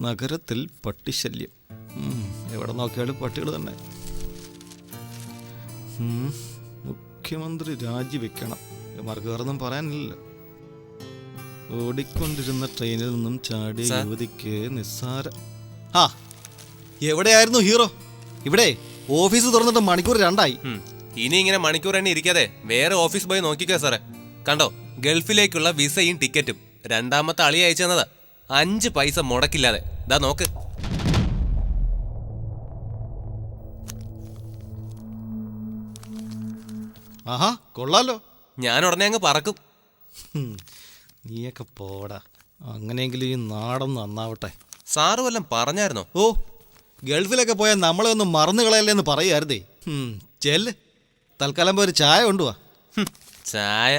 നഗരത്തിൽ പട്ടിശല്യം. എവിടെ നോക്കിയാലും പട്ടികൾ തന്നെ. മുഖ്യമന്ത്രി രാജിവെക്കണം. മറുകാരൊന്നും പറയാനില്ല. ഓടിക്കൊണ്ടിരുന്ന ട്രെയിനിൽ നിന്നും ചാടിയ യുവതിക്ക് നിസ്സാര. ആ, എവിടെയായിരുന്നു ഹീറോ? ഇവിടെ ഓഫീസ് തുറന്നിട്ട് മണിക്കൂർ 2 ഇനി ഇങ്ങനെ മണിക്കൂർ എണ്ണി ഇരിക്കാതെ വേറെ ഓഫീസ് പോയി നോക്കിക്കോ സാറേ. കണ്ടോ, ഗൾഫിലേക്കുള്ള വിസയും ടിക്കറ്റും 2ാമത്തെ അളി അയച്ചു തന്നതാ. 5 പൈസ മുടക്കില്ലാതെ. ദാ നോക്ക്. ആഹാ, കൊള്ളാലോ. ഞാൻ ഉടനെ അങ്ങ് പറക്കും. നീയൊക്കെ പോടാ. അങ്ങനെയെങ്കിലും ഈ നാടൊന്ന് നന്നാവട്ടെ. സാറ് വല്ലതും പറഞ്ഞായിരുന്നോ? ഓ, ഗൾഫിലൊക്കെ പോയാൽ നമ്മളെ ഒന്ന് മറന്നു കളയല്ലേന്ന് പറയായിരുന്നേ. ചെല്ല്, തൽക്കാലം പോയി ഒരു ചായ കൊണ്ടുവാ. ചായ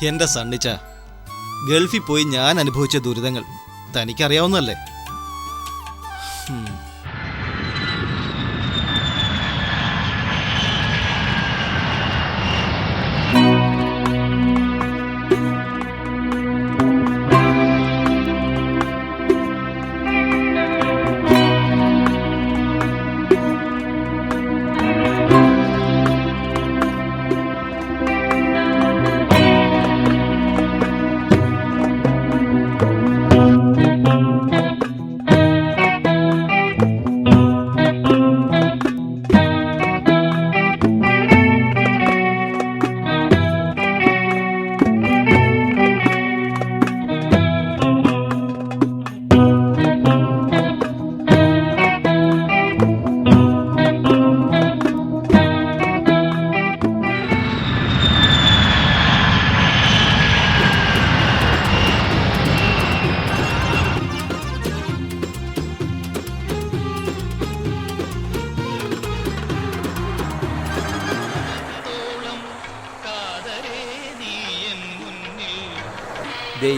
എൻ്റെ സണ്ണിച്ച, ഗൾഫിൽ പോയി ഞാൻ അനുഭവിച്ച ദുരിതങ്ങൾ തനിക്കറിയാവുന്നല്ലേ?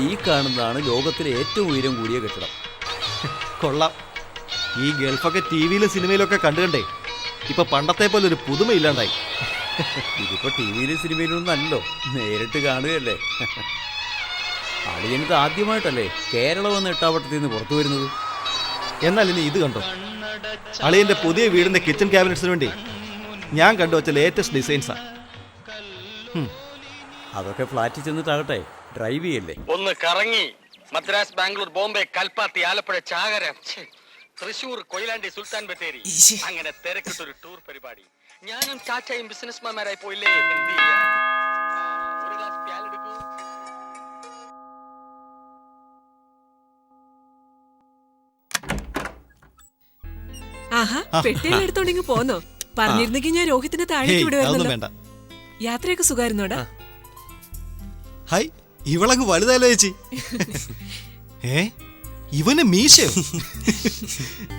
ഈ കാണുന്നതാണ് ലോകത്തിലെ ഏറ്റവും ഉയരം കൂടിയ കെട്ടിടം. കൊള്ളാം. ഈ ഗൾഫൊക്കെ ടിവിയിലും സിനിമയിലൊക്കെ കണ്ടുകണ്ടേ ഇപ്പൊ പണ്ടത്തെ പോലെ ഒരു പുതുമയില്ലാണ്ടായി. ഇതിപ്പോ ടിവിയിലും സിനിമയിലൊന്നും അല്ലല്ലോ, നേരിട്ട് കാണുകയല്ലേ. അളിയനിത് ആദ്യമായിട്ടല്ലേ കേരളം എന്ന എട്ടാവട്ടത്തിൽ നിന്ന് പുറത്തു വരുന്നത്. എന്നാൽ ഇനി ഇത് കണ്ടോ, അളിയന്റെ പുതിയ വീടിന്റെ കിച്ചൺ ക്യാബിനറ്റ്സിന് വേണ്ടി ഞാൻ കണ്ടുവച്ച ലേറ്റസ്റ്റ് ഡിസൈൻസാ. അതൊക്കെ ഫ്ലാറ്റിൽ ചെന്നിട്ടാകട്ടെ, ഡ്രൈവ് ചെയ്യല്ലേ. ഒന്ന് കറങ്ങി മദ്രാസ്, ബാംഗ്ലൂർ, ബോംബെ, കൽപ്പാത്തി, ആലപ്പുഴ, ചാകര, തൃശൂർ, കൊയിലാണ്ടി, സുൽത്താൻ ബത്തേരി, അങ്ങനെ തിരക്കിട്ടൊരു ടൂർ പരിപാടി. ഞാനും ചാച്ചയും ബിസിനസ്മാൻമാരായി പോയില്ലേ. ഒരു ഗ്ലാസ് പ്യാലെടുക്കൂ. ആഹാ, പെട്ടിയെല്ലാം എടുത്തോണ്ടെങ്കിൽ പോന്നോ? പറഞ്ഞിരുന്നെങ്കിൽ ഞാൻ രോഹിത്തിന്റെ താഴേക്ക് വിടുവായിരുന്നല്ലോ. യാത്രയൊക്കെ സുഖമായിരുന്നോടാ? ഹായ്, ഇവളങ്ങ് വലുതാലോ ചേച്ചി. ഇവന് മീശയോ?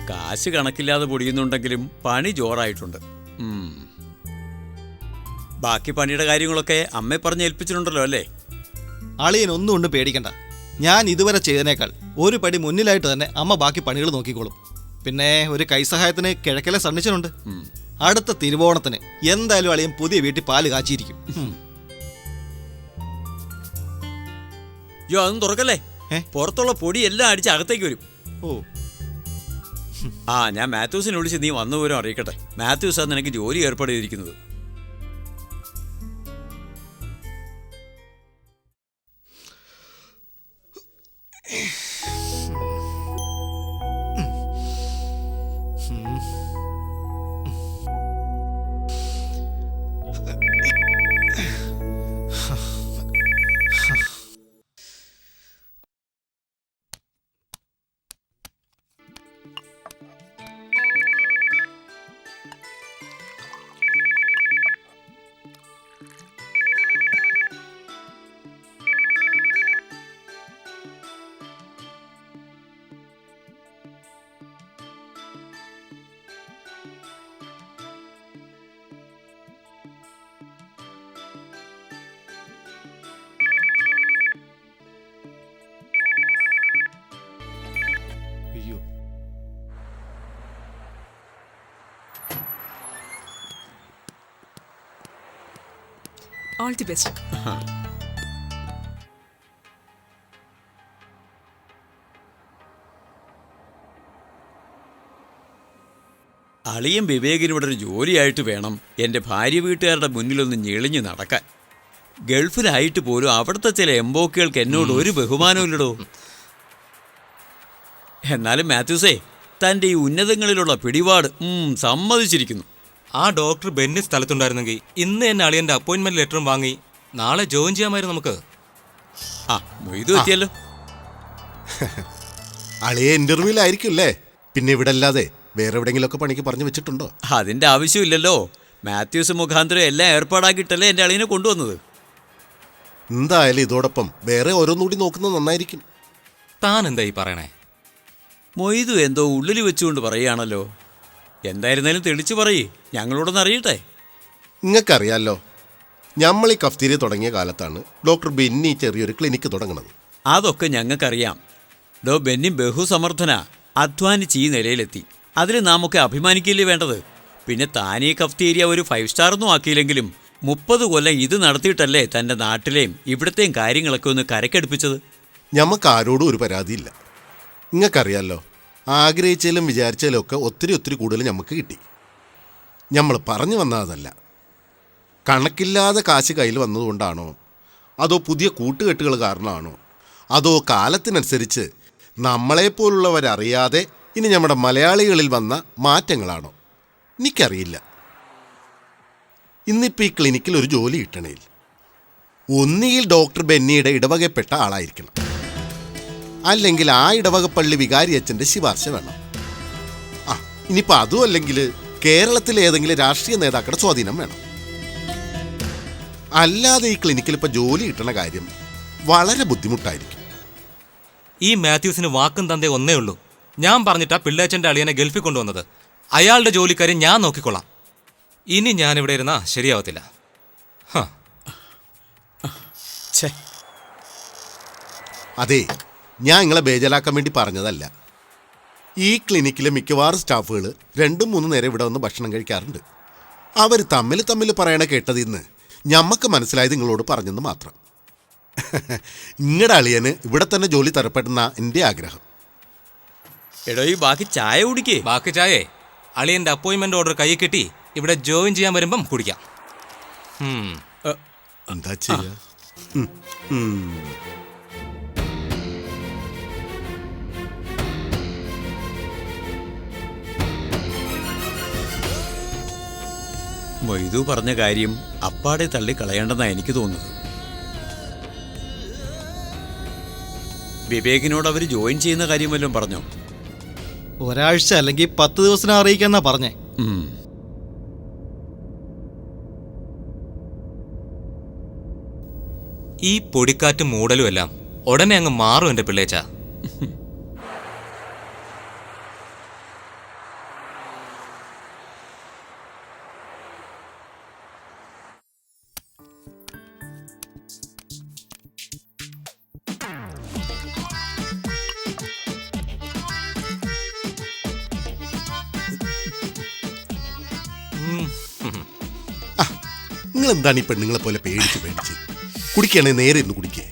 കാശ് കണക്കില്ലാതെ പൊടിയുന്നുണ്ടെങ്കിലും പണി ജോറായിട്ടുണ്ട്. ബാക്കി പണിയുടെ കാര്യങ്ങളൊക്കെ അമ്മയെ പറഞ്ഞ് ഏൽപ്പിച്ചിട്ടുണ്ടല്ലോ അല്ലേ? അളിയൻ ഒന്നും കൊണ്ട് പേടിക്കണ്ട. ഞാൻ ഇതുവരെ ചെയ്തതിനേക്കാൾ ഒരു പടി മുന്നിലായിട്ട് തന്നെ അമ്മ ബാക്കി പണികൾ നോക്കിക്കോളും. പിന്നെ ഒരു കൈസഹായത്തിന് കിഴക്കലെ സണ്ണിച്ചനുണ്ട്. അടുത്ത തിരുവോണത്തിന് എന്തായാലും അളിയൻ പുതിയ വീട്ടിൽ പാല് കാച്ചിരിക്കും. യോ, അതൊന്നും തുറക്കല്ലേ. പുറത്തുള്ള പൊടി എല്ലാം അടിച്ച് അകത്തേക്ക് വരും. ഓ, ഞാൻ മാത്യൂസിനെ വിളിച്ച് നീ വന്ന പോലും അറിയിക്കട്ടെ. മാത്യൂസാണ് നിനക്ക് ജോലി ഏർപ്പാട് ചെയ്തിരിക്കുന്നത്. All the best. അളിയൻ വിവേകിന് ഇവിടെ ഒരു ജോലിയായിട്ട് വേണം എൻ്റെ ഭാര്യ വീട്ടുകാരുടെ മുന്നിലൊന്ന് ഞെളിഞ്ഞു നടക്കാൻ. ഗൾഫിലായിട്ട് പോലും അവിടുത്തെ ചില എംബോക്കുകൾക്ക് എന്നോട് ഒരു ബഹുമാനമില്ലടോ. എന്നാലും മാത്യൂസേ, തൻ്റെ ഈ ഉന്നതങ്ങളിലുള്ള പിടിപാട് സമ്മതിച്ചിരിക്കുന്നു. ആ ഡോക്ടർ ബെന്നി സ്ഥലത്തുണ്ടായിരുന്നെങ്കിൽ ഇന്ന് തന്നെ അളിയൻ്റെ അപ്പോയിൻമെന്റ് ലെറ്ററും വാങ്ങി നാളെ ജോയിൻ ചെയ്യാമായിരുന്നു നമുക്ക്. ആ മൊയ്തു എത്തിയല്ലോ. അളിയെ ഇന്റർവ്യൂലായിരിക്കും അല്ലേ? പിന്നെ ഇവിടെ അല്ലാതെ വേറെ എവിടെയെങ്കിലുമൊക്കെ പണിക്ക് പറഞ്ഞു വെച്ചിട്ടുണ്ടോ? അതിൻ്റെ ആവശ്യമില്ലല്ലോ. മാത്യൂസ് മുഖാന്തരം എല്ലാം ഏർപ്പാടാക്കിയിട്ടല്ലേ എൻ്റെ അളിയനെ കൊണ്ടുവന്നത്. എന്തായാലും ഇതോടൊപ്പം വേറെ ഓരോന്നുകൂടി നോക്കുന്നത് നന്നായിരിക്കും. താൻ എന്താ ഈ പറയണേ? മൊയ്തു എന്തോ ഉള്ളിൽ വെച്ചുകൊണ്ട് പറയുകയാണല്ലോ. എന്തായിരുന്നാലും തെളിച്ചു പറയേ, ഞങ്ങളോടൊന്ന് അറിയട്ടെ. നിങ്ങൾക്കറിയാലോ, നമ്മൾ ഈ കഫ്തീരിയ തുടങ്ങിയ കാലത്താണ് ഡോക്ടർ ബെന്നി ചെറിയൊരു ക്ലിനിക്ക് തുടങ്ങുന്നത്. അതൊക്കെ ഞങ്ങൾക്കറിയാം. ബെന്നി ബഹുസമർത്ഥന, അധ്വാനിച്ച് ഈ നിലയിലെത്തി. അതിൽ നാമൊക്കെ അഭിമാനിക്കില്ലേ വേണ്ടത്. പിന്നെ താനീ കഫ്തീരിയ ഒരു 5 സ്റ്റാർ ഒന്നും ആക്കിയില്ലെങ്കിലും 30 കൊല്ലം ഇത് നടത്തിയിട്ടല്ലേ തൻ്റെ നാട്ടിലെയും ഇവിടത്തെയും കാര്യങ്ങളൊക്കെ ഒന്ന് കരക്കടുപ്പിച്ചത്. ഞമ്മക്ക് ആരോടും ഒരു പരാതിയില്ല. നിങ്ങൾക്കറിയാലോ, ആഗ്രഹിച്ചാലും വിചാരിച്ചാലും ഒക്കെ ഒത്തിരി കൂടുതൽ നമുക്ക് കിട്ടി. നമ്മൾ പറഞ്ഞു വന്നതല്ല. കണക്കില്ലാതെ കാശ് കയ്യിൽ വന്നതുകൊണ്ടാണോ, അതോ പുതിയ കൂട്ടുകെട്ടുകൾ കാരണമാണോ, അതോ കാലത്തിനനുസരിച്ച് നമ്മളെപ്പോലുള്ളവരറിയാതെ ഇനി നമ്മുടെ മലയാളികളിൽ വന്ന മാറ്റങ്ങളാണോ, എനിക്കറിയില്ല. ഇന്നിപ്പോൾ ഈ ക്ലിനിക്കിൽ ഒരു ജോലി കിട്ടണേൽ ഒന്നുകിൽ ഡോക്ടർ ബെന്നിയുടെ ഇടവകപ്പെട്ട ആളായിരിക്കണം, അല്ലെങ്കിൽ ആ ഇടവകപ്പള്ളി വികാരി അച്ഛൻ്റെ ശുപാർശ വേണം. ഇനിയിപ്പോൾ അതും അല്ലെങ്കിൽ കേരളത്തിലെ ഏതെങ്കിലും രാഷ്ട്രീയ നേതാക്കളുടെ സ്വാധീനം വേണം. അല്ലാതെ ഈ ക്ലിനിക്കിൽ ഇപ്പോൾ ജോലി കിട്ടണ കാര്യം വളരെ ബുദ്ധിമുട്ടായിരിക്കും. ഈ മാത്യൂസിന് വാക്കും തന്തേ ഒന്നേ ഉള്ളൂ. ഞാൻ പറഞ്ഞിട്ടാ പിള്ളേച്ചൻ്റെ അളിയനെ ഗൾഫിൽ കൊണ്ടുവന്നത്. അയാളുടെ ജോലിക്കാരെ ഞാൻ നോക്കിക്കൊള്ളാം. ഇനി ഞാനിവിടെ ഇരുന്നാ ശരിയാവത്തില്ല. അതെ, ഞാൻ നിങ്ങളെ ബേജലാക്കാൻ വേണ്ടി പറഞ്ഞതല്ല. ഈ ക്ലിനിക്കിലെ മിക്കവാറും സ്റ്റാഫുകൾ 2-3 നേരം ഇവിടെ വന്ന് ഭക്ഷണം കഴിക്കാറുണ്ട്. അവർ തമ്മിൽ പറയണ കേട്ടതിന്ന് ഞമ്മക്ക് മനസ്സിലായത് നിങ്ങളോട് പറഞ്ഞെന്ന് മാത്രം. നിങ്ങളുടെ അളിയന് ഇവിടെ തന്നെ ജോലി തരപ്പെടുന്ന എൻ്റെ ആഗ്രഹം. എടോ, ഈ ബാക്കി ചായ കുടിക്കേ. ബാക്കി ചായേ അളിയൻ്റെ അപ്പോയിൻമെന്റ് ഓർഡർ കൈ കിട്ടി ഇവിടെ ജോയിൻ ചെയ്യാൻ വരുമ്പം കുടിക്കാം. എന്താ ചെയ്യാ? മൊയ്തു പറഞ്ഞ കാര്യം അപ്പാടെ തള്ളിക്കളയേണ്ടെന്നാണ് എനിക്ക് തോന്നുന്നത്. വിവേകിനോട് അവർ ജോയിൻ ചെയ്യുന്ന കാര്യം വല്ലതും പറഞ്ഞോ? ഒരാഴ്ച അല്ലെങ്കിൽ 10 ദിവസം അറിയിക്കാന്നാ പറഞ്ഞേ. ഈ പൊടിക്കാറ്റും മൂടലും എല്ലാം ഉടനെ അങ്ങ് മാറും എൻ്റെ പിള്ളേച്ച. നിങ്ങളെന്താണ് ഈ പെണ്ണുങ്ങളെ പോലെ പേടിച്ച് കുടിക്കണേ? നേരെ ഇരുന്ന് കുടിക്കേ.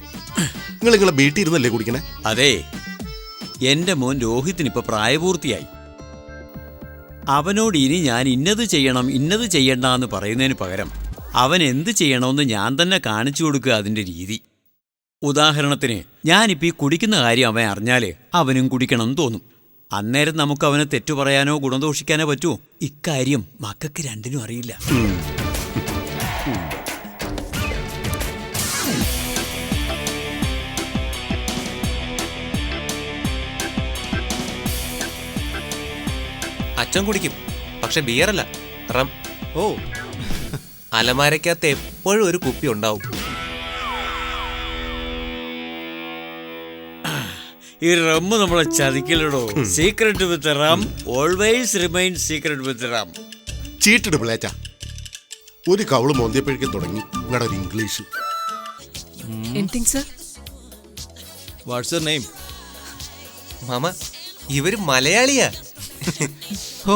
നിങ്ങളെ വീട്ടിൽ ഇരുന്നല്ലേ കുടിക്കണേ? അതെ, എൻ്റെ മോൻ രോഹിത്തിനിപ്പോൾ പ്രായപൂർത്തിയായി. അവനോട് ഇനി ഞാൻ ഇന്നത് ചെയ്യണം ഇന്നത് ചെയ്യണ്ട എന്ന് പറയുന്നതിന് പകരം അവൻ എന്ത് ചെയ്യണമെന്ന് ഞാൻ തന്നെ കാണിച്ചു കൊടുക്കുക അതിൻ്റെ രീതി. ഉദാഹരണത്തിന്, ഞാനിപ്പോൾ ഈ കുടിക്കുന്ന കാര്യം അവൻ അറിഞ്ഞാൽ അവനും കുടിക്കണമെന്ന് തോന്നും. അന്നേരം നമുക്ക് അവനെ തെറ്റു പറയാനോ ഗുണദോഷിക്കാനോ പറ്റുമോ? ഇക്കാര്യം മക്കൾക്ക് രണ്ടിനും അറിയില്ല. അച്ഛൻ കുടിക്കും, പക്ഷെ ബിയറല്ല, റം. ഓ, അലമാരക്കകത്ത് എപ്പോഴും ഒരു കുപ്പി ഉണ്ടാവും. ഈ റമ്മ് നമ്മളെ ചതിക്കലടോ. സീക്രട്ട് വിത്ത് റം ഓൾവേസ് റിമൈൻ സീക്രട്ട് വിത്ത് റം. ചീട്ടിട് പിള്ളേച്ച. ഒരു കവള് മോന്തിയപ്പോഴേക്കും തുടങ്ങി നിങ്ങളുടെ ഒരു English. Anything sir? What's your name? Mama, ഇവര് മലയാളിയാ. ഓ,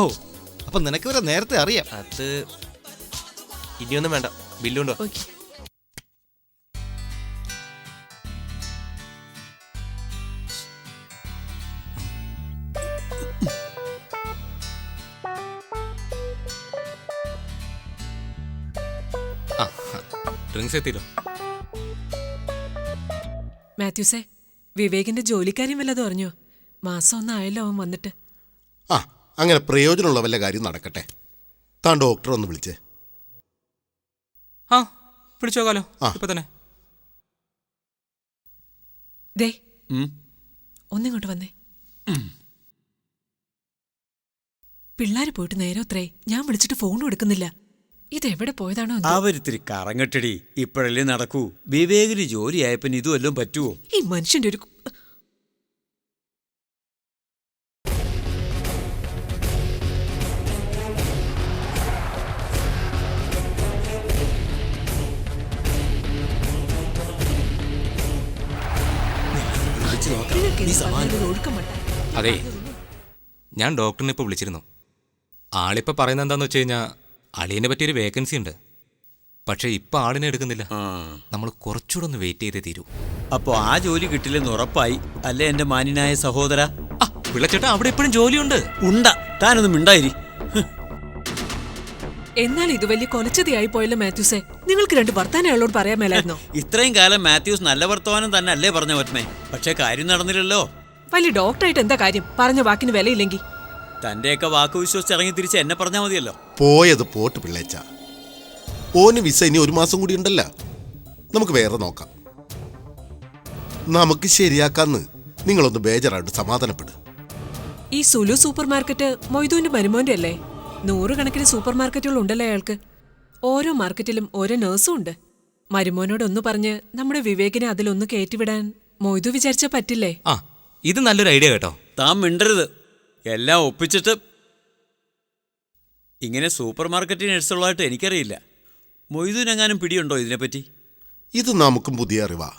അപ്പൊ നിനക്ക് വരെ നേരത്തെ അറിയാം. അത് ഇനിയൊന്നും വേണ്ട, ബില്ലുണ്ടോ? ഓക്കെ. ഡ്രിങ്ക്സ് എത്തിയില്ലോ. മാത്യൂസേ, വിവേകിന്റെ ജോലിക്കാര്യം വല്ലതും അറിഞ്ഞോ? മാസം ഒന്നായല്ലോ അവൻ വന്നിട്ട്. ആ, അങ്ങനെ പ്രയോജനമുള്ള വല്ല കാര്യം നടക്കട്ടെ. താൻ ഡോക്ടറെ ഒന്ന് വിളിച്ചേ. ആ, പിടിച്ചോക്കാലോ ഇപ്പൊ തന്നെ. ദേ, ഉം. ഒന്നിങ്ങോട്ട് വന്നേ. പിള്ളേര് പോയിട്ട് നേരത്രേ, ഞാൻ വിളിച്ചിട്ട് ഫോണും എടുക്കുന്നില്ല. ഇതെവിടെ പോയതാണോ എന്തോ? അവരിത്തിരി കറങ്ങട്ടടി, ഇപ്പോഴല്ലേ നടക്കൂ. വിവേകിന് ജോലിയായപ്പൻ ഇതും വല്ലതും പറ്റുമോ? ഈ മനുഷ്യന്റെ ഒരു ഒഴുക്കം വേണ്ട. അതെ, ഞാൻ ഡോക്ടറിനെ ഇപ്പോൾ വിളിച്ചിരുന്നു. ആളിപ്പോൾ പറയുന്നത് എന്താണെന്ന് വെച്ച് കഴിഞ്ഞാൽ അളിയനെ പറ്റിയൊരു വേക്കൻസി ഉണ്ട്. പക്ഷേ ഇപ്പം ആളിനെ എടുക്കുന്നില്ല. നമ്മൾ കുറച്ചുകൂടെ ഒന്ന് വെയിറ്റ് ചെയ്തേ തീരൂ. അപ്പോ ആ ജോലി കിട്ടില്ലെന്ന് ഉറപ്പായി അല്ലേ എന്റെ മാന്യനായ സഹോദര? പിള്ളച്ചേട്ടാ, അവിടെ എപ്പോഴും ജോലിയുണ്ട്. ഉണ്ടാ, താനൊന്നും മിണ്ടായിരി. എന്നാൽ ഇത് വലിയ കൊലച്ചതിയായി പോയല്ലോ മാത്യൂസേ. നിങ്ങൾക്ക് രണ്ട് വർത്താനം അയാളോട് പറയാൻ മേലായിരുന്നോ? ഇത്രയും കാലം മാത്യൂസ് നല്ല വർത്തമാനം തന്നെ അല്ലേ പറഞ്ഞ പത്മേ? പക്ഷെ കാര്യം നടന്നില്ലല്ലോ. വലിയ ഡോക്ടറായിട്ട് എന്താ കാര്യം? പറഞ്ഞ വാക്കിന് വിലയില്ലെങ്കിൽ. തന്റെയൊക്കെ വാക്ക് വിശ്വസിച്ച് ഇറങ്ങി തിരിച്ച് എന്നെ പറഞ്ഞാൽ മതിയല്ലോ. പോയത് പോട്ട് പിള്ളേച്ച. ഓന് വിസ ഇനി 1 മാസം കൂടി ഉണ്ടല്ലോ. നമുക്ക് വേറെ നോക്കാം. നമുക്ക് ശരിയാക്കാന്ന്. നിങ്ങളൊന്ന് ബേജാറായിട്ട് സമാധാനപ്പെടും. ഈ സുലു സൂപ്പർ മാർക്കറ്റ് മൊയ്തുവിന്റെ മരുമോന്റെ അല്ലേ? 100 കണക്കിന് സൂപ്പർ മാർക്കറ്റുകൾ ഉണ്ടല്ലോ അയാൾക്ക്. ഓരോ മാർക്കറ്റിലും ഓരോ നഴ്സും ഉണ്ട്. മരുമോനോട് ഒന്ന് പറഞ്ഞ് നമ്മുടെ വിവേകിനെ അതിലൊന്ന് കയറ്റിവിടാൻ മൊയ്തു വിചാരിച്ചാ പറ്റില്ലേ? ആ, ഇത് നല്ലൊരു ഐഡിയ കേട്ടോ. താൻ മിണ്ടരുത്. എല്ലാം ഒപ്പിച്ചിട്ട് ഇങ്ങനെ സൂപ്പർ മാർക്കറ്റിൽ നഴ്സുള്ളതായിട്ട് എനിക്കറിയില്ല. മൊയ്തുവിനെങ്ങാനും പിടിയുണ്ടോ ഇതിനെപ്പറ്റി? ഇത് നമുക്കും പുതിയ അറിവാ.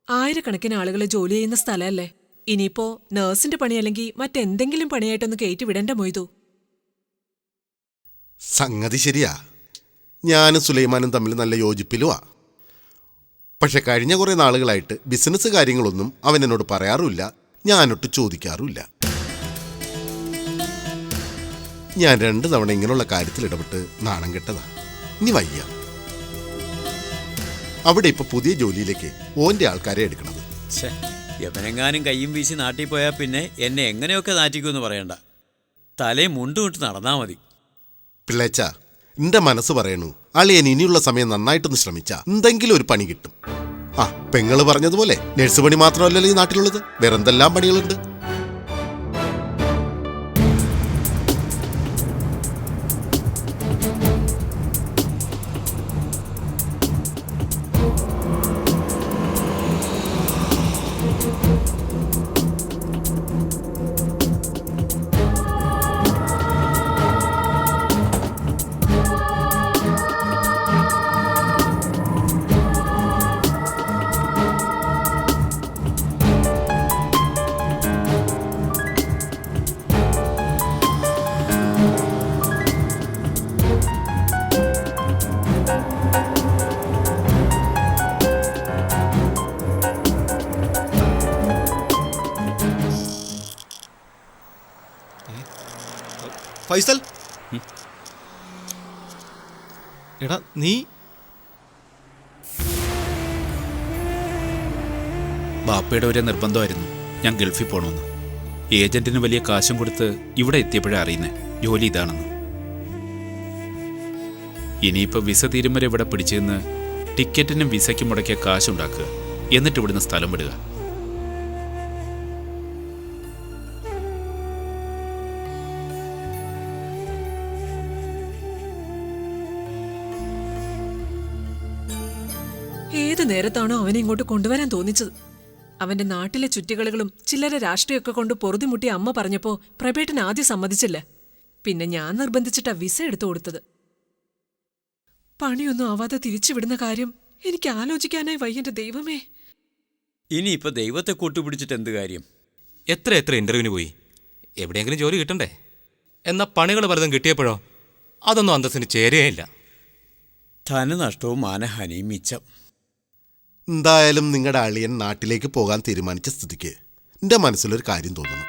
1000 ആളുകൾ ജോലി ചെയ്യുന്ന സ്ഥലമല്ലേ? ഇനിയിപ്പോ നഴ്സിന്റെ പണി അല്ലെങ്കിൽ മറ്റെന്തെങ്കിലും പണിയായിട്ടൊന്ന് കയറ്റിവിടണ്ട മൊയ്തു. സംഗതി ശരിയാ. ഞാനും സുലൈമാനും തമ്മിൽ നല്ല യോജിപ്പിലുവാ. പക്ഷെ കഴിഞ്ഞ കുറേ നാളുകളായിട്ട് ബിസിനസ് കാര്യങ്ങളൊന്നും അവൻ എന്നോട് പറയാറുമില്ല, ഞാനൊട്ട് ചോദിക്കാറുമില്ല. ഞാൻ 2 തവണ ഇങ്ങനെയുള്ള കാര്യത്തിൽ ഇടപെട്ട് നാണം കെട്ടതാ. ഇനി വയ്യ. അവിടെ ഇപ്പൊ പുതിയ ജോലിയിലേക്ക് ഓന്റെ ആൾക്കാരെ എടുക്കണത്. എവനെങ്ങാനും കയ്യും വീശി നാട്ടിൽ പോയാൽ പിന്നെ എന്നെ എങ്ങനെയൊക്കെ നാറ്റിക്കുമെന്ന് പറയണ്ട. തലയും മുണ്ടുമിട്ട് നടന്നാ മതി. പിള്ളേച്ച, എന്റെ മനസ്സ് പറയണു, അളിയൻ ഇനിയുള്ള സമയം നന്നായിട്ടൊന്ന് ശ്രമിച്ചാ എന്തെങ്കിലും ഒരു പണി കിട്ടും. ആ, പെങ്ങള് പറഞ്ഞതുപോലെ നഴ്സ് പണി മാത്രമല്ലല്ലോ ഈ നാട്ടിലുള്ളത്, വേറെന്തെല്ലാം പണികളുണ്ട്. ഫൈസൽ, എടാ നീ ബാപ്പയുടെ ഒരു നിർബന്ധമായിരുന്നു ഞാൻ ഗൾഫിൽ പോകണമെന്ന്. ഏജന്റിന് വലിയ കാശും കൊടുത്ത് ഇവിടെ എത്തിയപ്പോഴേ അറിയുന്നേ ജോലി ഇതാണെന്ന്. ഇനിയിപ്പോൾ വിസ തീരും വരെ ഇവിടെ പിടിച്ചെന്ന് ടിക്കറ്റിനും വിസയ്ക്കും മുടക്കിയ കാശുണ്ടാക്കുക, എന്നിട്ട് ഇവിടുന്ന് സ്ഥലം വിടുക. ഏത് നേരത്താണോ അവനെ ഇങ്ങോട്ട് കൊണ്ടുവരാൻ തോന്നിച്ചത്? അവന്റെ നാട്ടിലെ ചുറ്റികളികളും ചില്ലറ രാഷ്ട്രീയമൊക്കെ കൊണ്ട് പൊറുതിമുട്ടി അമ്മ പറഞ്ഞപ്പോ പ്രഭേട്ടൻ ആദ്യം സമ്മതിച്ചില്ല. പിന്നെ ഞാൻ നിർബന്ധിച്ചിട്ടാ വിസ എടുത്തു കൊടുത്തത്. പണിയൊന്നും ആവാതെ തിരിച്ചുവിടുന്ന കാര്യം എനിക്ക് ആലോചിക്കാനായി വയ്യന്റെ ദൈവമേ. ഇനിയിപ്പോ ദൈവത്തെ കൂട്ടുപിടിച്ചിട്ട് എന്ത് കാര്യം? എത്ര ഇന്റർവ്യൂവിന് പോയി, എവിടെയെങ്കിലും ജോലി കിട്ടണ്ടേ? എന്നാൽ പണികൾ പലതും കിട്ടിയപ്പോഴോ അതൊന്നും അന്തസ്സിന് ചേരുകയില്ല. ധനനഷ്ടവും മാനഹാനിയും മിച്ചം. എന്തായാലും നിങ്ങളുടെ അളിയൻ നാട്ടിലേക്ക് പോകാൻ തീരുമാനിച്ച സ്ഥിതിക്ക് എൻ്റെ മനസ്സിലൊരു കാര്യം തോന്നുന്നു.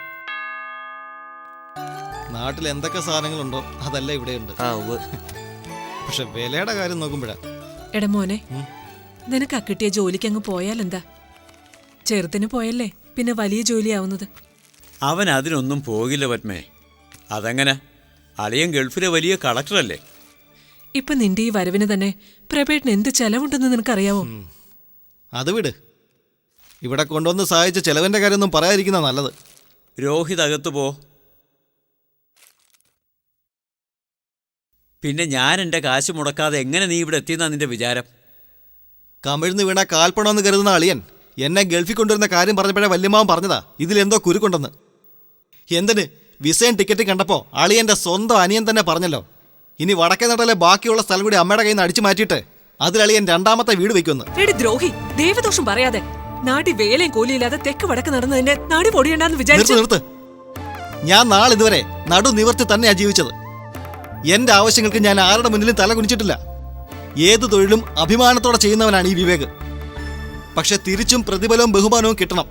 നാട്ടിൽ എന്തൊക്കെ സാധനങ്ങളുണ്ടോ അതല്ല ഇവിടെയുണ്ട്. പക്ഷെ വിലയുടെ കാര്യം നോക്കുമ്പോഴാ എടാ മോനെ, നിനക്ക് ആ കിട്ടിയ ജോലിക്ക് അങ്ങ് പോയാലെന്താ? ചെറുത്തിന് പോയല്ലേ പിന്നെ വലിയ ജോലിയാവുന്നത്. അവൻ അതിനൊന്നും പോകില്ല പത്മേ. അതെങ്ങനെ? അളിയൻ ഗൾഫിലെ വലിയ കളക്ടറല്ലേ? ഇപ്പൊ നിന്റെ ഈ വരവിന് തന്നെ പ്രഭേട്ടന് എന്ത് ചെലവുണ്ടെന്ന് നിനക്കറിയാവോ? അത് വിട്. ഇവിടെ കൊണ്ടുവന്ന് സഹായിച്ച ചെലവിന്റെ കാര്യമൊന്നും പറയാതിരിക്കുന്ന നല്ലത്. രോഹിത് അകത്തു പോ. പിന്നെ ഞാൻ എൻ്റെ കാശ് മുടക്കാതെ എങ്ങനെ നീ ഇവിടെ എത്തിയെന്നാ നിന്റെ വിചാരം? കമിഴ്ന്ന് വീണ കാൽപ്പണമെന്ന് കരുതുന്ന അളിയൻ എന്നെ ഗൾഫിൽ കൊണ്ടുവരുന്ന കാര്യം പറഞ്ഞപ്പോഴേ വല്യമ്മാവൻ പറഞ്ഞതാ ഇതിലെന്തോ കുരുക്കുണ്ടെന്ന്. എന്തിന്? വിസയും ടിക്കറ്റ് കണ്ടപ്പോൾ അളിയൻ്റെ സ്വന്തം അനിയൻ തന്നെ പറഞ്ഞല്ലോ, ഇനി വടക്കേ നാട്ടിലെ ബാക്കിയുള്ള സ്ഥലം കൂടി അമ്മയുടെ കയ്യിൽ നിന്ന് അടിച്ചു മാറ്റിയിട്ട് അതിൽ അളിയൻ രണ്ടാമത്തെ വീട് വെക്കുമെന്ന്. എടി ദ്രോഹി, ദേവദോഷം പറയാതെ. നാട്ടി വേലയും കൂലിയില്ലാതെ തെക്ക് വടക്ക് നടന്നതിന്റെ നാടി പൊടിയണ്ടെന്ന് വിചാരിച്ചു. നിർത്ത്. ഞാൻ നാളിതുവരെ നടു നിവർത്തി തന്നെയാ ജീവിച്ചത്. എന്റെ ആവശ്യങ്ങൾക്ക് ഞാൻ ആരുടെ മുന്നിലും തല കുനിച്ചിട്ടില്ല. ഏത് തൊഴിലും അഭിമാനത്തോടെ ചെയ്യുന്നവനാണ് ഈ വിവേക്. പക്ഷെ തിരിച്ചും പ്രതിഫലവും ബഹുമാനവും കിട്ടണം.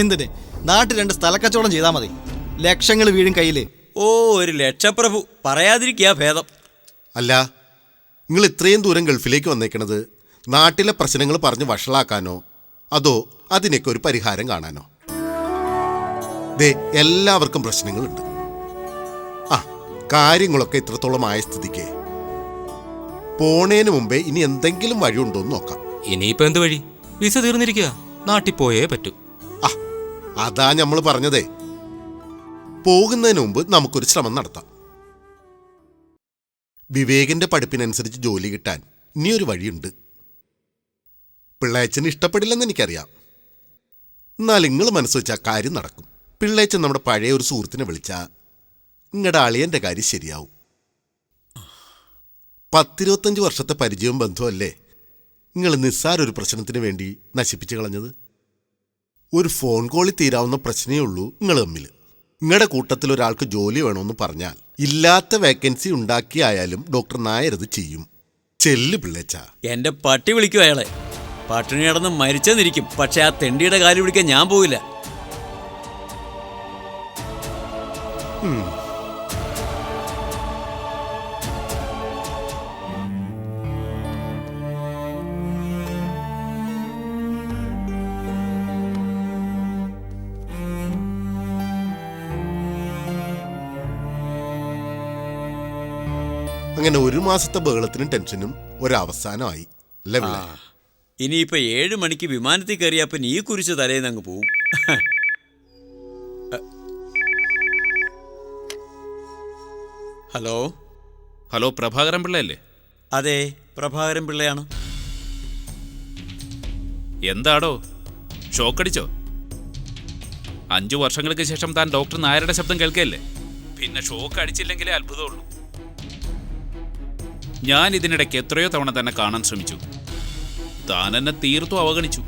എന്തിന്? നാട്ടിൽ 2 സ്ഥലക്കച്ചവടം ചെയ്താൽ മതി, ലക്ഷങ്ങൾ വീഴും കയ്യില്. ഓ, ഒരു ലക്ഷപ്രഭു. പറയാതിരിക്കുക ഭേദം. അല്ല, നിങ്ങൾ ഇത്രയും ദൂരം ഗൾഫിലേക്ക് വന്നേക്കണത് നാട്ടിലെ പ്രശ്നങ്ങൾ പറഞ്ഞ് വഷളാക്കാനോ അതോ അതിനൊക്കെ ഒരു പരിഹാരം കാണാനോ? ദേ, എല്ലാവർക്കും പ്രശ്നങ്ങളുണ്ട്. ആ, കാര്യങ്ങളൊക്കെ ഇത്രത്തോളം ആയ സ്ഥിതിക്ക് പോണേന് മുമ്പേ ഇനി എന്തെങ്കിലും വഴിയുണ്ടോ എന്ന് നോക്കാം. ഇനിയിപ്പോ എന്ത് വഴി? വിസ തീർന്നിരിക്കുക, നാട്ടിൽ പോയേ പറ്റൂ. ആ, അതാ നമ്മൾ പറഞ്ഞതേ. പോകുന്നതിന് മുമ്പ് നമുക്കൊരു ശ്രമം നടത്താം. വിവേകിന്റെ പഠിപ്പിനനുസരിച്ച് ജോലി കിട്ടാൻ ഇനിയൊരു വഴിയുണ്ട്. പിള്ളേച്ചന് ഇഷ്ടപ്പെടില്ലെന്ന് എനിക്കറിയാം. എന്നാൽ നിങ്ങൾ മനസ്സ് വെച്ചാൽ കാര്യം നടക്കും. പിള്ളേച്ചൻ നമ്മുടെ പഴയ ഒരു സുഹൃത്തിനെ വിളിച്ചാൽ നിങ്ങളുടെ അളിയൻ്റെ കാര്യം ശരിയാവും. 10-25 വർഷത്തെ പരിചയവും ബന്ധമല്ലേ നിങ്ങൾ നിസ്സാരൊരു പ്രശ്നത്തിന് വേണ്ടി നശിപ്പിച്ചു കളഞ്ഞത്? ഒരു ഫോൺ കോളിൽ തീരാവുന്ന പ്രശ്നമേ ഉള്ളൂ നിങ്ങൾ തമ്മിൽ. നിങ്ങളുടെ കൂട്ടത്തിൽ ഒരാൾക്ക് ജോലി വേണമെന്ന് പറഞ്ഞാൽ ഇല്ലാത്ത വേക്കൻസി ഉണ്ടാക്കിയായാലും ഡോക്ടർ നായരത് ചെയ്യും. ചെല്ല് പിള്ളേച്ച. എൻ്റെ പട്ടി വിളിക്കും അയാളെ. പട്ടിണി കിടന്ന് മരിച്ചെന്നിരിക്കും, പക്ഷെ ആ തെണ്ടിയുടെ കാര്യം വിളിക്കാൻ ഞാൻ പോവില്ല. അങ്ങനെ 1 മാസത്തെ ബഹളത്തിനും ടെൻഷനും ഒരവസാനമായി അല്ലേ പിള്ളേ? ഇനിയിപ്പോ 7 മണിക്ക് വിമാനത്തിൽ കയറിയപ്പോ നീ കുരിച്ച് തലേന്ന് അങ്ങ് പോവും. ഹലോ. ഹലോ, പ്രഭാകരൻ പിള്ളയല്ലേ? അതെ, പ്രഭാകരൻ പിള്ളയാണ്. എന്താടോ, ഷോക്കടിച്ചോ? 5 വർഷങ്ങൾക്ക് ശേഷം താൻ ഡോക്ടർ നായരുടെ ശബ്ദം കേൾക്കല്ലേ? പിന്നെ ഷോക്ക് അടിച്ചില്ലെങ്കിലേ അത്ഭുതമുള്ളൂ. ഞാൻ ഇതിനിടയ്ക്ക് എത്രയോ തവണ തന്നെ കാണാൻ ശ്രമിച്ചു. താൻ എന്നെ തീർത്തും അവഗണിച്ചു.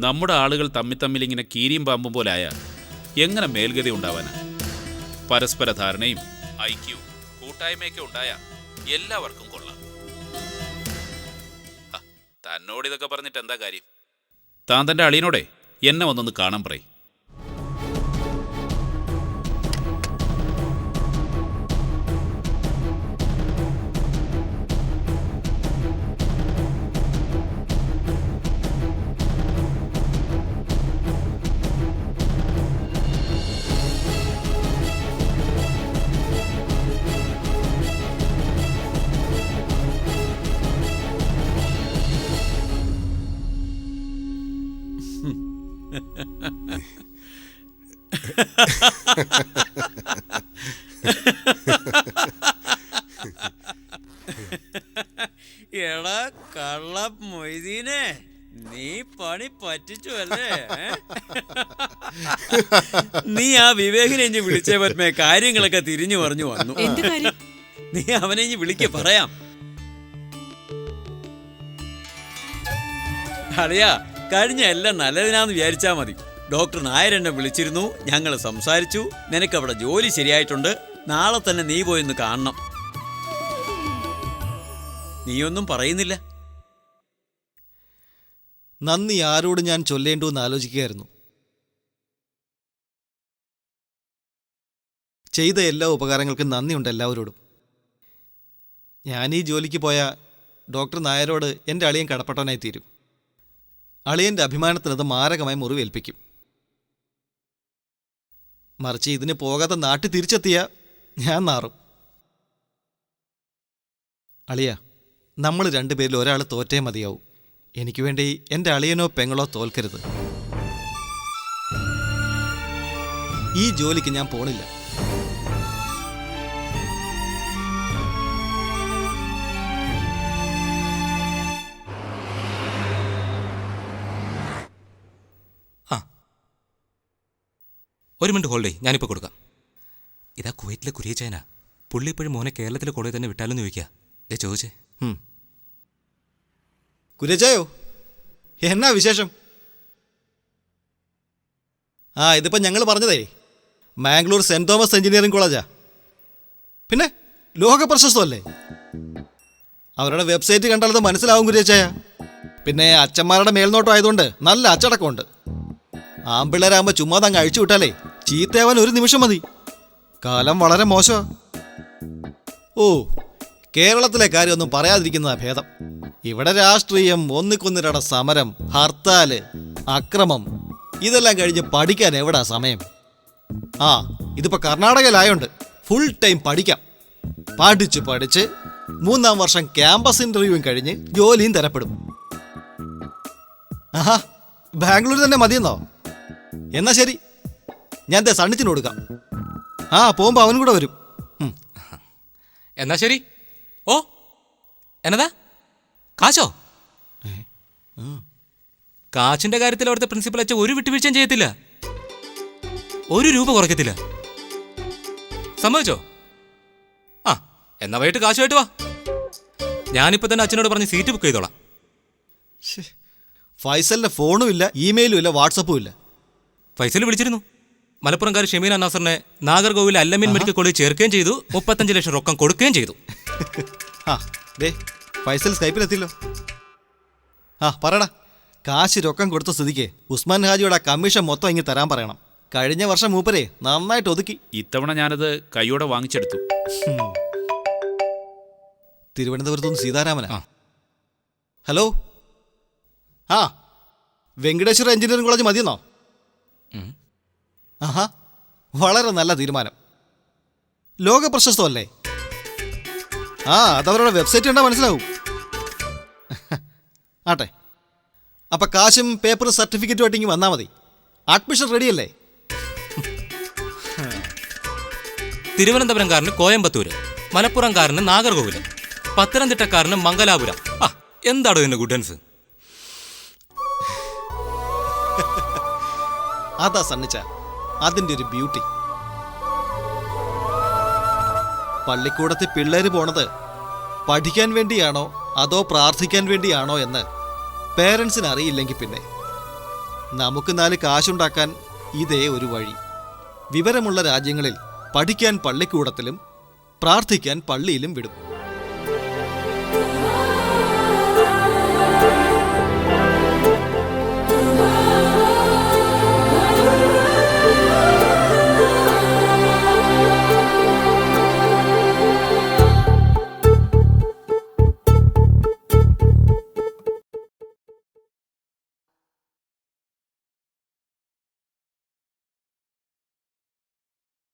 നമ്മുടെ ആളുകൾ തമ്മിൽ ഇങ്ങനെ കീരിയും പാമ്പും പോലായ എങ്ങനെ മേൽഗതി ഉണ്ടാവാനാ? പരസ്പര ധാരണയും ഐക്യവും കൂട്ടായ്മയൊക്കെ ഉണ്ടായ എല്ലാവർക്കും കൊള്ളാം. തന്നോട് ഇതൊക്കെ പറഞ്ഞിട്ട് എന്താ കാര്യം? താൻ തൻ്റെ അളിയനോടെ എന്നെ വന്നൊന്ന് കാണാൻ പറയും. എടാ കള്ള മൊയ്തീനെ, നീ പണി പറ്റിച്ചു അല്ലേ? നീ ആ വിവേകിനെ ഇഞ്ഞ് വിളിച്ചേ പറ്റേ, കാര്യങ്ങളൊക്കെ തിരിഞ്ഞു പറഞ്ഞു വന്നു. എന്ത് കാര്യം? നീ അവനെ ഇഞ്ഞ് വിളിക്ക, പറയാം. അറിയാ, കഴിഞ്ഞ എല്ലാം നല്ലതിനാന്ന് വിചാരിച്ചാ മതി. ഡോക്ടർ നായർ എന്നെ വിളിച്ചിരുന്നു, ഞങ്ങൾ സംസാരിച്ചു. നിനക്കവിടെ ജോലി ശരിയായിട്ടുണ്ട്, നാളെ തന്നെ നീ പോയൊന്ന് കാണണം. നീയൊന്നും പറയുന്നില്ല. നന്ദി ആരോട് ഞാൻ ചൊല്ലേണ്ടു എന്ന് ആലോചിക്കുകയായിരുന്നു. ചെയ്ത എല്ലാ ഉപകാരങ്ങൾക്കും നന്ദിയുണ്ട് എല്ലാവരോടും. ഞാൻ ഈ ജോലിക്ക് പോയ ഡോക്ടർ നായരോട് എൻ്റെ അളിയൻ കടപ്പെട്ടവനായി തീരും. അളിയൻ്റെ അഭിമാനത്തിനത് മാരകമായി മുറിവേൽപ്പിക്കും. മറിച്ച് ഇതിന് പോകാതെ നാട്ടിൽ തിരിച്ചെത്തിയ ഞാൻ നാറും. അളിയ, നമ്മൾ രണ്ടുപേരിൽ ഒരാൾ തോറ്റേ മതിയാവും. എനിക്ക് വേണ്ടി എൻ്റെ അളിയനോ പെങ്ങളോ തോൽക്കരുത്. ഈ ജോലിക്ക് ഞാൻ പോണില്ല. ഒരു മിനിറ്റ് ഹോൾഡേ, ഞാനിപ്പോൾ കൊടുക്കാം. ഇതാ കുവൈറ്റിലെ കുരിയച്ചായനാ. പുള്ളി ഇപ്പോഴും മോനെ കേരളത്തിലെ കോളേജിൽ തന്നെ വിട്ടാലെന്ന് ചോദിക്കുക. ദേ ചോദിച്ചേ. കുരച്ചായോ, എന്നാ വിശേഷം? ഇതിപ്പോൾ ഞങ്ങൾ പറഞ്ഞതേ മാംഗ്ലൂർ സെൻറ് തോമസ് എഞ്ചിനീയറിംഗ് കോളേജാ. പിന്നെ ലോക പ്രശസ്തമല്ലേ. അവരുടെ വെബ്സൈറ്റ് കണ്ടാലത് മനസ്സിലാവും കുരച്ചായ. പിന്നെ അച്ഛന്മാരുടെ മേൽനോട്ടം ആയതുകൊണ്ട് നല്ല അച്ചടക്കമുണ്ട്. ആമ്പിള്ളേരാകുമ്പോൾ ചുമ്മാ അങ്ങ് അഴിച്ചു വിട്ടാലേ ചീത്തയാവാൻ ഒരു നിമിഷം മതി. കാലം വളരെ മോശമാ. കേരളത്തിലെ കാര്യമൊന്നും പറയാതിരിക്കുന്നതാ ഭേദം. ഇവിടെ രാഷ്ട്രീയം, ഒന്നിക്കൊന്നിരട സമരം, ഹർത്താല്, അക്രമം, ഇതെല്ലാം കഴിഞ്ഞ് പഠിക്കാൻ എവിടാ സമയം? ഇതിപ്പോൾ കർണാടകയിലായോണ്ട് ഫുൾ ടൈം പഠിക്കാം. പഠിച്ച് 3-ാം വർഷം ക്യാമ്പസ് ഇന്റർവ്യൂവും കഴിഞ്ഞ് ജോലിയും തരപ്പെടും. ബാംഗ്ലൂർ തന്നെ മതിയെന്നോ? എന്നാ ശരി, ഞാൻ സണ്ണിച്ചിന് കൊടുക്കാം. പോകുമ്പോൾ അവനും കൂടെ വരും. എന്നാ ശരി. എന്നതാ കാശോ? കാശിന്റെ കാര്യത്തിൽ അവിടുത്തെ പ്രിൻസിപ്പൽ അച്ഛൻ ഒരു വിട്ടുവീഴ്ചയും ചെയ്യത്തില്ല. 1 രൂപ കുറയ്ക്കത്തില്ല. സമ്മതിച്ചോ? എന്നാ വൈകിട്ട് കാശുമായിട്ട് വാ. ഞാനിപ്പോൾ തന്നെ അച്ഛനോട് പറഞ്ഞ് സീറ്റ് ബുക്ക് ചെയ്തോളാം. ഫൈസലിന്റെ ഫോണും ഇല്ല, ഇമെയിലും ഇല്ല, വാട്സപ്പും ഇല്ല. ഫൈസൽ വിളിച്ചിരുന്നു. മലപ്പുറംകാർ ഷമീന നാസറിനെ നാഗർകോവിൽ അല്ലമീൻ മെഡിക്കൽ കോളേജ് ചേർക്കുകയും ചെയ്തു. 35 ലക്ഷം റൊക്കം കൊടുക്കുകയും ചെയ്തു. ഫൈസൽ സ്കൈപ്പിലെത്തില്ലോ. പറയടാ, കാശ് രൊക്കം കൊടുത്ത സ്ഥിതിക്ക് ഉസ്മാൻ ഹാജിയുടെ കമ്മീഷൻ മൊത്തം ഇങ്ങ് തരാൻ പറയണം. കഴിഞ്ഞ വർഷം മൂപ്പരെ നന്നായിട്ട് ഒതുക്കി. ഇത്തവണ ഞാനത് കൈയോടെ വാങ്ങിച്ചെടുത്തു. തിരുവനന്തപുരത്തുനിന്ന് സീതാരാമനാ. ഹലോ. വെങ്കടേശ്വര എഞ്ചിനീയറിംഗ് കോളേജ് മതിയെന്നോ? വളരെ നല്ല തീരുമാനം. ലോക പ്രശസ്തമല്ലേ? അതവരുടെ വെബ്സൈറ്റ് കണ്ടാൽ മനസ്സിലാവും. ആട്ടെ, അപ്പം കാശും പേപ്പറും സർട്ടിഫിക്കറ്റുമായിട്ട് ഇങ്ങ് വന്നാൽ മതി. അഡ്മിഷൻ റെഡിയല്ലേ? തിരുവനന്തപുരംകാരന് കോയമ്പത്തൂര്, മലപ്പുറംകാരന് നാഗർകോവില്, പത്തനംതിട്ടക്കാരന് മംഗലാപുരം. എന്താടോ ഇതിന്റെ ഗുഡൻസ്? അതാ സണ്ണിച്ച അതിൻ്റെ ഒരു ബ്യൂട്ടി. പള്ളിക്കൂടത്തിൽ പിള്ളേർ പോണത് പഠിക്കാൻ വേണ്ടിയാണോ അതോ പ്രാർത്ഥിക്കാൻ വേണ്ടിയാണോ എന്ന് പേരൻസിന് അറിയില്ലെങ്കിൽ പിന്നെ നമുക്ക് 4 കാശുണ്ടാക്കാൻ ഇതേ ഒരു വഴി. വിവരമുള്ള രാജ്യങ്ങളിൽ പഠിക്കാൻ പള്ളിക്കൂടത്തിലും പ്രാർത്ഥിക്കാൻ പള്ളിയിലും വിടും.